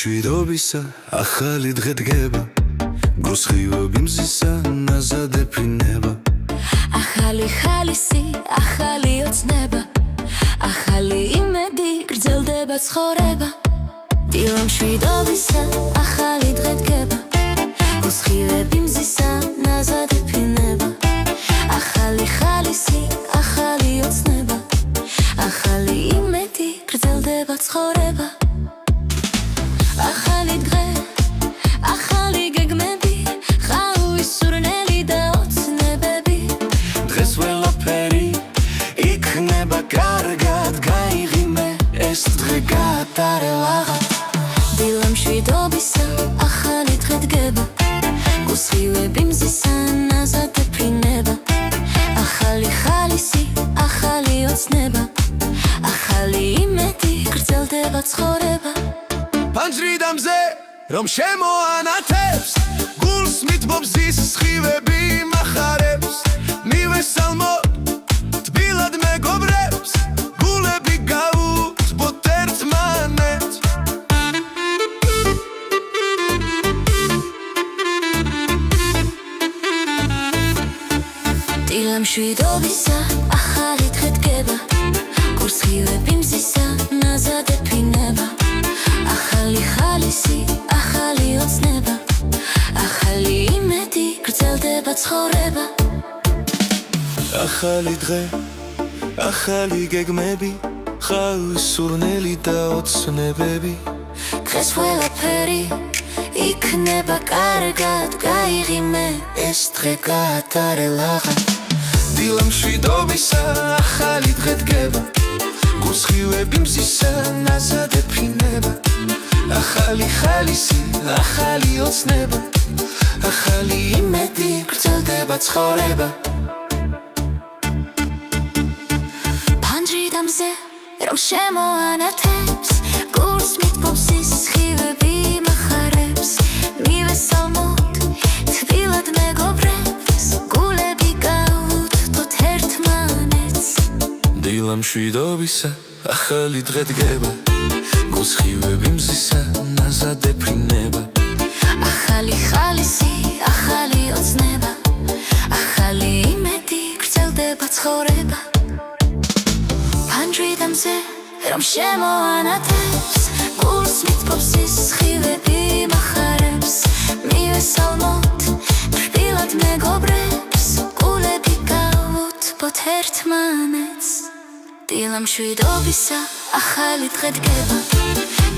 მშვიდობისა ახალი დღე დგება, გულსხივები მზისა ნაზად ეფრინება. ახალი ხალისი, ახალი ოცნება, ახალი იმედი, გრძელდება ცხოვრება. დილა მშვიდობისა ახალი დღე დგება, გულსხივები მზისა ნაზად ეფრინება. ახალი ხალისი, ახალი ოცნება, ახალი იმედი, გრძელდება ცხოვრება. ახალი დღე, ახალი გეგმები, ხაუის სურნელი და ოცნებები. დღეს ყველაფერი იქნება კარგად, გაიღიმე ეს დღე გაატარებაღა. დილა მშვიდობისა ახალი დღე დგება, გულსხივები მზისა ნაზად ეფრინება. ახალი ხალისი, ახალი ოცნება, ახალი იმედი, გრძელდება ცხოვრება. ფანჯრიდამზე რომ შემოანათებს, გულს მითბობს სხივები მახარებს. მივესალმოთ თბილად მეგობრებს, გულები გაუთბოთ ერთმანეთს. დილა მშვიდობისა ახალი დღე დგება, გულსხივები მზისა ნაზად ეფრინება. ახალი ხალისი, ახალი ოცნება, ახალი იმედი, გრძელდება ცხოვრება. ახალი დღე, ახალი გეგმები, ხაუის სურნელი და ოცნებები. დღეს ყველაფერი იქნება კარგად, გაიღიმე ეს დღე გაატარებაღა. დილა მშვიდობისა ახალი დღე დგება, გულსხივები მზისა ნაზად ეფრინება. ახალი ხალისი, ახალი ოცნება, ახალი იმედი, გრძელდება ცხოვრება. ფანჯრიდამზე რომ შემოანათებს, გულს მითბობს სხივები მახარებს. მივესალმოთ თბილად მეგობრებს, გულები გაუთბოთ ერთმანეთს. დილა მშვიდობისა ახალი დღე დგება, გულსხივები მზისა ნაზად ეფრინება. ახალი ხალისი, ახალი ოცნება, ახალი იმედი, გრძელდება ცხოვრება. ფანჯრიდამზე რომ შემოანათებს, გულს მითბობს სხივები მახარებს. მივესალმოთ თბილად მეგობრებს, გულები გაუთბოთ ერთმანეთს. დილა მშვიდობისა ახალი დღე დგება,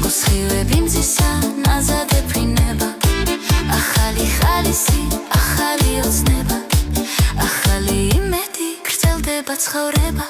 გულსხივები მზისა ნაზად ეფრინება. ახალი ხალისი, ახალი ოცნება, ახალი იმედი, გრძელდება ცხოვრება.